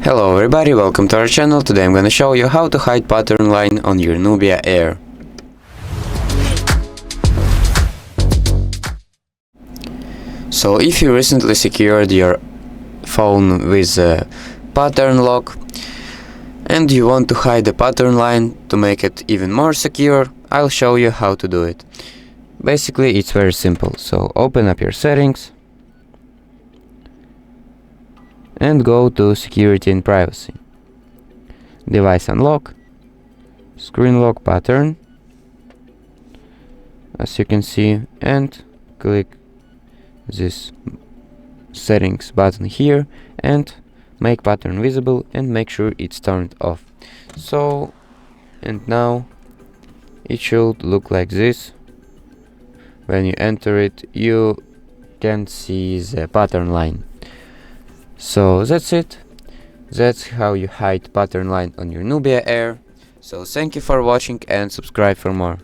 Hello everybody, welcome to our channel. Today I'm gonna show you how to hide pattern line on your NUBIA Air. So if you recently secured your phone with a pattern lock and you want to hide the pattern line to make it even more secure, I'll show you how to do it. Basically it's very simple. So open up your settings and go to security and privacy, device unlock, screen lock pattern, as you can see, and click this settings button here and make pattern visible and make sure it's turned off. So, and now it should look like this. When you enter it, you can see the pattern line. So that's it. That's how you hide pattern line on your NUBIA Air. So thank you for watching and subscribe for more.